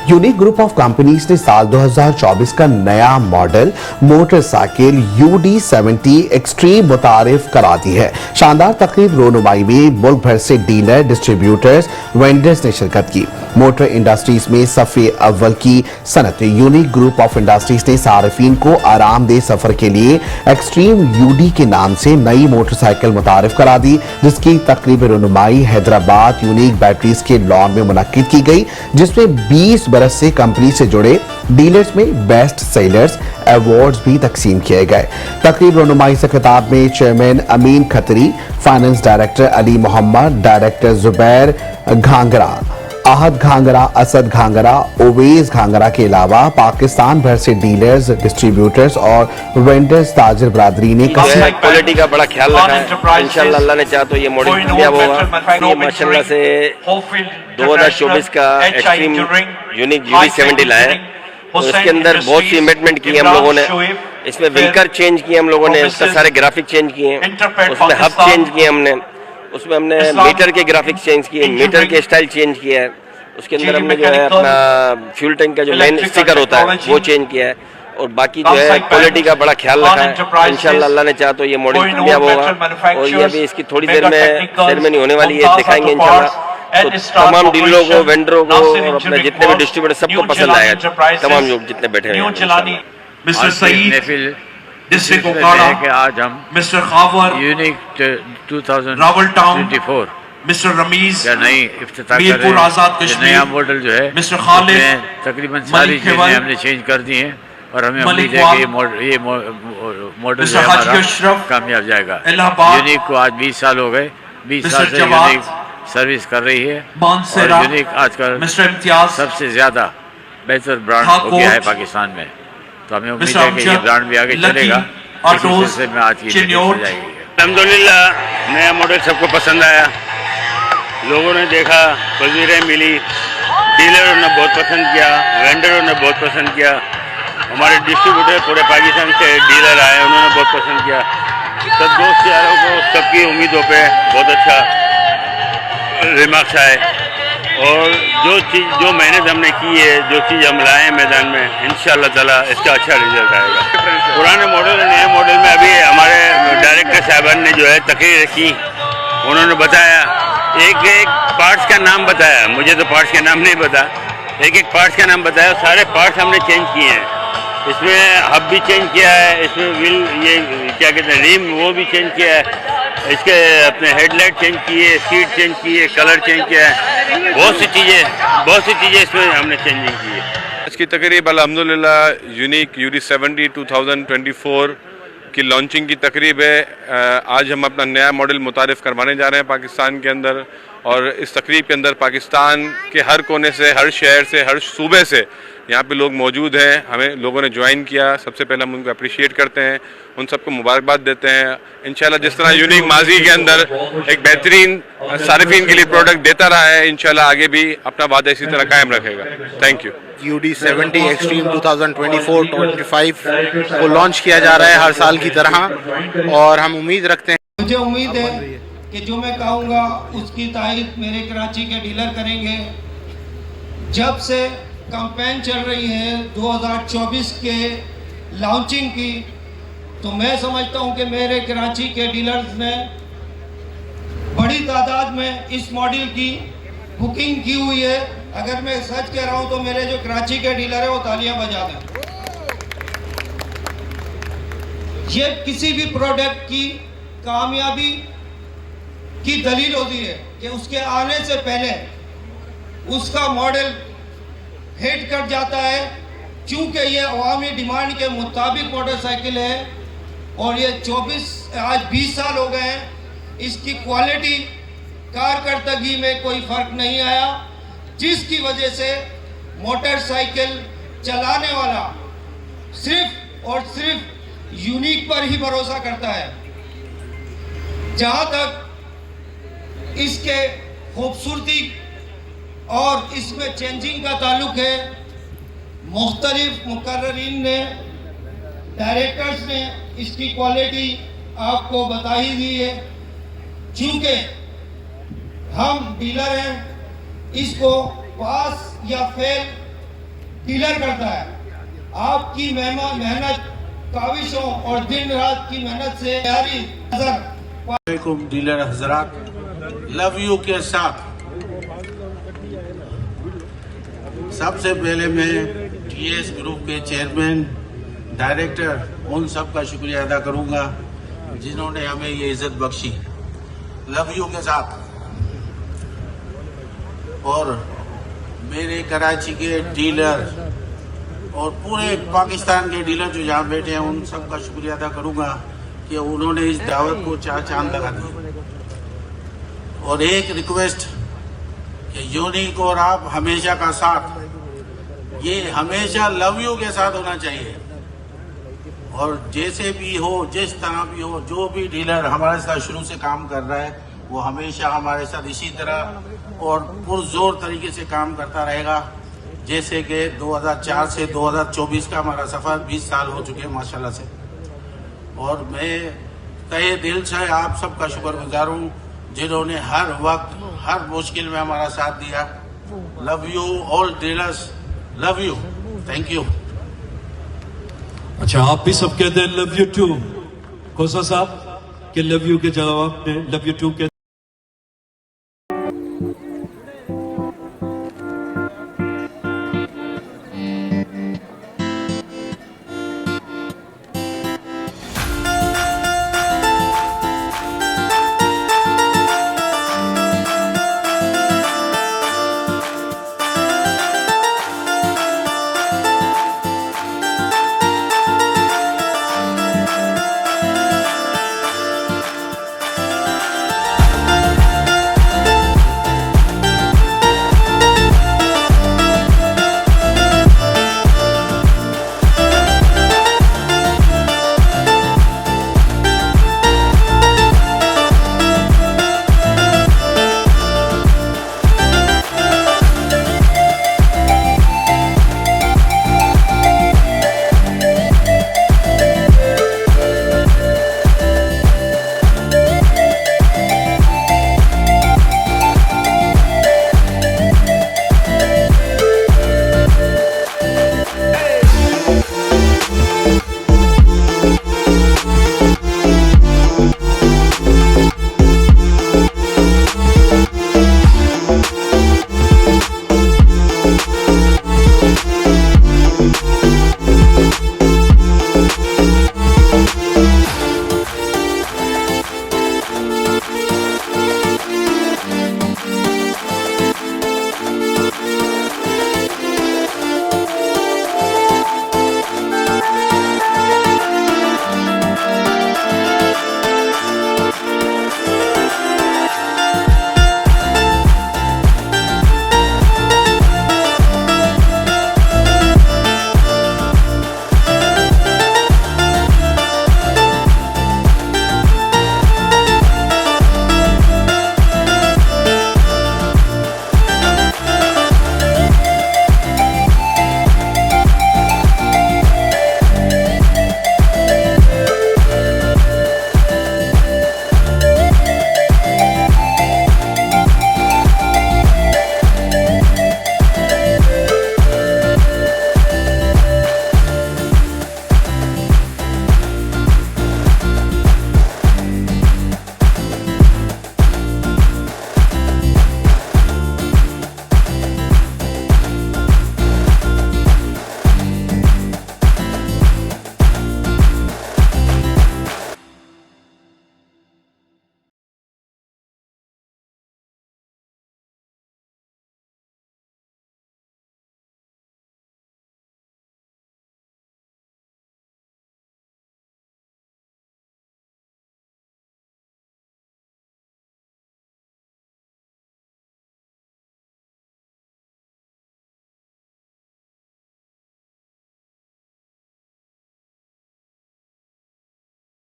Unique group of companies ने साल 2024 का नया मॉडल मोटरसाइकिल UD70 एक्सट्रीम मुतारिफ करा दी है। शानदार तकरीब रोनुमाई में मुल्क भर से डीलर, डिस्ट्रीब्यूटर्स, वेंडर्स ने शिरकत की। मोटर इंडस्ट्रीज में सफ़े अव्वल की सनत यूनिक ग्रुप ऑफ इंडस्ट्रीज ने सार्फिन को आरामदेह सफर के लिए एक्सट्रीम UD के नाम से नई मोटरसाइकिल मुतारिफ करा दी, जिसकी तकरीब रोनुमाई हैदराबाद यूनिक बैटरीज के लॉन में मुनक्किद की गई, जिसमें 20 बरस से कंपनी से जुड़े डीलर्स में बेस्ट सेलर्स अवार्ड्स भी तकसीम किए गए। तकरीब रोनुमाई से खिताब में chairman Amin Khatri, finance director Ali Mohammad, director Zubair Ghangra, Ahad Ghangra, Asad Ghangra, Owais Ghangra के अलावा पाकिस्तान भर से डीलर्स, डिस्ट्रीब्यूटर्स और वेंडर्स ताजिर बरादरी ने क्वालिटी का बड़ा ख्याल रखा है। इंशाल्लाह अल्लाह ने चाहा तो ये मॉडल कामयाब होगा। ये माशाल्लाह से 2024 का एक्सट्रीम यूनिक UD70 लाया है। तो इसके अंदर बहुत सी इन्वेस्टमेंट की है हम लोगों ने। इसमें विंकर चेंज किए हम लोगों ने, उसका सारे ग्राफिक चेंज किए हैं, उसमें हब चेंज किए हमने, उसमें हमने मीटर के ग्राफिक्स चेंज किए, मीटर के स्टाइल चेंज किया है। उसके अंदर हमने जो है अपना फ्यूल टैंक का जो मेन स्टिकर होता है वो चेंज किया है। और बाकी जो है क्वालिटी का बड़ा ख्याल रखा है। इंशाल्लाह अल्लाह ने चाहा तो ये मॉडल कामयाब होगा। और ये अभी इसकी थोड़ी देर में सेरेमनी होने वाली है, दिखाएंगे इंशाल्लाह। तो तमाम डीलरों को, वेंडरों को और अपने जितने भी डिस्ट्रीब्यूटर सबको पसंद आएगा, तमाम लोग जितने बैठे हुए हैं। मिस्टर सईद डिस्ट्रिक्ट ओकाड़ा के आज हम mister Khawar unique 2024 mister Rameez का नई इफ्तिताह कर रहे हैं। नया मॉडल जो है मिस्टर खालिद तकरीबन सारी चीजें हमने चेंज कर दी हैं और हमें उम्मीद है कि ये मॉडल जो है हमारा कामयाब जाएगा। यूनिक को आज 20 साल हो गए, 20 साल से यूनिक सर्विस कर रही है और यूनिक आजकल सबसे ज्यादा बेहतर ब्रांड हो गया है पाकिस्तान में। तो हमें उम्मीद है कि ये ब्रांड भी आगे चलेगा। इसी सिलसिले में आज की मीटिंग हो जाएगी। अल्हम्दुलिल्लाह नया मॉडल सबको पसंद आया, लोगों ने देखा, तस्वीरें मिली, डीलरों ने बहुत पसंद किया, वेंडरों ने बहुत पसंद किया, हमारे डिस्ट्रीब्यूटर पूरे पाकिस्तान से डीलर आए, उन्होंने बहुत पसंद किया। सब दोस्त यारों को सबकी उम्मीदों पे बहुत अच्छा रिमार्क्स आए और जो मेहनत हमने की है, जो चीज़ हम लाए हैं मैदान में, इंशाअल्लाह ताला इसका अच्छा रिजल्ट आएगा। पुराने मॉडल और नए मॉडल में अभी हमारे डायरेक्टर साहबान ने जो है तकरीर की, उन्होंने बताया, एक एक पार्ट्स का नाम बताया, मुझे तो पार्ट्स का नाम नहीं पता, एक एक पार्ट्स का नाम बताया, सारे पार्ट्स हमने चेंज किए हैं। इसमें हब भी चेंज किया है, इसमें व्हील ये क्या कहते हैं रिम वो भी चेंज किया है, इसके अपने हेडलाइट चेंज किए, सीट चेंज किए, कलर चेंज किया है, बहुत सी चीज़ें इसमें हमने चेंजिंग की है। इसकी तकरीब अल्हम्दुलिल्लाह यूनिक UD70 2024 की लॉन्चिंग की तकरीब है। आज हम अपना नया मॉडल मुतारिफ करवाने जा रहे हैं पाकिस्तान के अंदर और इस तकरीब के अंदर पाकिस्तान के हर कोने से, हर शहर से, हर सूबे से यहाँ पे लोग मौजूद हैं। हमें लोगों ने ज्वाइन किया, सबसे पहले हम उनको अप्रिशिएट करते हैं, उन सबको मुबारकबाद देते हैं। इंशाल्लाह जिस तरह यूनिक माजी के अंदर एक बेहतरीन सारिफिन के लिए प्रोडक्ट देता रहा है, इंशाल्लाह आगे भी अपना वादा इसी तरह कायम रखेगा। Thank you. UD70 एक्सट्रीम 2024-25 को लॉन्च किया जा रहा है हर साल की तरह और हम उम्मीद रखते हैं, मुझे उम्मीद है कि जो मैं कहूँगा उसकी तारीफ मेरे कराची के डीलर करेंगे। जब से कैंपेन चल रही है 2024 के लॉन्चिंग की, तो मैं समझता हूँ कि मेरे कराची के डीलर्स ने बड़ी तादाद में इस मॉडल की बुकिंग की हुई है। अगर मैं सच कह रहा हूँ तो मेरे जो कराची के डीलर है वो तालियां बजा दें। ये किसी भी प्रोडक्ट की कामयाबी की दलील होती है कि उसके आने से पहले उसका मॉडल हिट कर जाता है, क्योंकि ये अवामी डिमांड के मुताबिक मोटरसाइकिल है और ये 20 साल हो गए हैं। इसकी क्वालिटी, कारकर्दगी में कोई फ़र्क नहीं आया, जिसकी वजह से मोटरसाइकिल चलाने वाला सिर्फ और सिर्फ यूनिक पर ही भरोसा करता है। जहाँ तक इसके खूबसूरती और इसमें चेंजिंग का ताल्लुक है, मुख्तलिफ मुकर्ररीन ने, डायरेक्टर्स ने इसकी क्वालिटी आपको बता ही दी है। चूँकि हम डीलर हैं, इसको पास या फेल डीलर करता है। आपकी मेहनत, काविशों और दिन रात की मेहनत से तैयारी नजर डीलर हजरात, लव यू के साथ सबसे पहले मैं टीएस ग्रुप के चेयरमैन, डायरेक्टर, उन सब का शुक्रिया अदा करूंगा जिन्होंने हमें ये इज्जत बख्शी। लव यू के साथ। और मेरे कराची के डीलर और पूरे पाकिस्तान के डीलर जो यहाँ बैठे हैं उन सब का शुक्रिया अदा करूंगा कि उन्होंने इस दावत को चार चांद लगा दिए। और एक रिक्वेस्ट कि यूनिक और आप हमेशा का साथ, ये हमेशा लव यू के साथ होना चाहिए। और जैसे भी हो, जिस तरह भी हो, जो भी डीलर हमारे साथ शुरू से काम कर रहा है वो हमेशा हमारे साथ इसी तरह और पुरजोर तरीके से काम करता रहेगा। जैसे कि 2004 से 2024 का हमारा सफ़र 20 साल हो चुके हैं माशाल्लाह से। और मैं तहे दिल से आप सबका शुक्रगुजार हूँ जिन्होंने हर वक्त, हर मुश्किल में हमारा साथ दिया। Love you all dealers, love you, thank you. अच्छा, आप भी सब कहते हैं लव यू टू। खोसा साहब के लव यू के जवाब में लव यू टू कहते